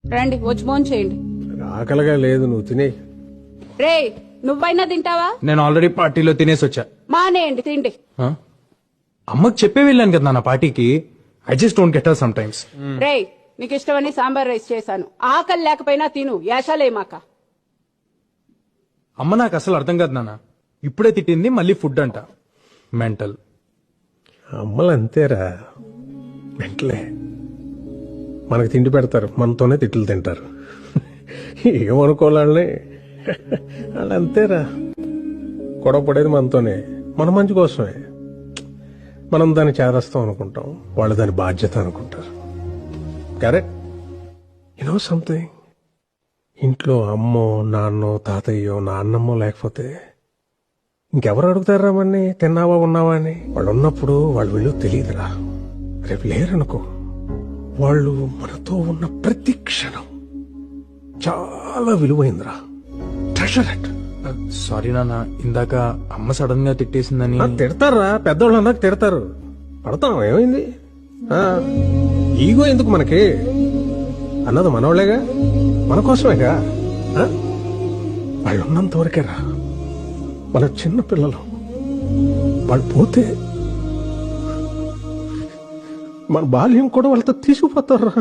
రండి వచ్చి భోజనం చేయండి. ఆకలిగా లేదు, నువ్వు తినే. రే నువ్వైనా తింటావా? నేను ఆల్రెడీ పార్టీలో తినేసి వచ్చా. మానేయండి తిండి. ఆ? అమ్మకి చెప్పే వెళ్ళాను కదా నా పార్టీకి. I just don't get her sometimes. రే నీకు ఇష్టమని సాంబార్ రైస్ చేశాను. ఆకలి లేకపోయినా తిను, యాసలేమాక. అమ్మ నాకు అసలు అర్థం కాదు నాన్న. ఇప్పుడే తిట్టింది, మళ్ళీ ఫుడ్ అంట. మెంటల్. అమ్మలు అంతేరా, వెంటలే మనకు తిండి పెడతారు, మనతోనే తిట్లు తింటారు. ఏమనుకోవాలని వాళ్ళు అంతేరా. గొడవ పడేది మనతోనే, మన మంచి కోసమే. మనం దాన్ని చేదస్తాం అనుకుంటాం, వాళ్ళు దాని బాధ్యత అనుకుంటారు. కరెక్ట్. యూనో సంథింగ్, ఇంట్లో అమ్మో నాన్నో తాతయ్యో నాన్నమ్మో లేకపోతే ఇంకెవరు అడుగుతారా మన్ని తిన్నావా ఉన్నావా అని? వాళ్ళు ఉన్నప్పుడు వాళ్ళు విలువ తెలియదురా. రేపు లేరనుకో, వాళ్ళు మనతో ఉన్న ప్రతి క్షణం చాలా విలువైందిరా. Treasure it. సారీ నాన్న, ఇందాక అమ్మ సడన్ గా తిట్టేసిందని. తిడతారా, పెద్దోళ్ళు అన్నాక తిడతారు, పడతాం. ఏమైంది? ఈగో ఎందుకు మనకి? అన్నది మనోళ్లేగా, మన కోసమేగా. వాళ్ళు ఉన్నంత వరకేరా మన చిన్న పిల్లలు. వాళ్ళు పోతే మన బాల్యం కూడా వాళ్ళతో తీసుకుపోతారా.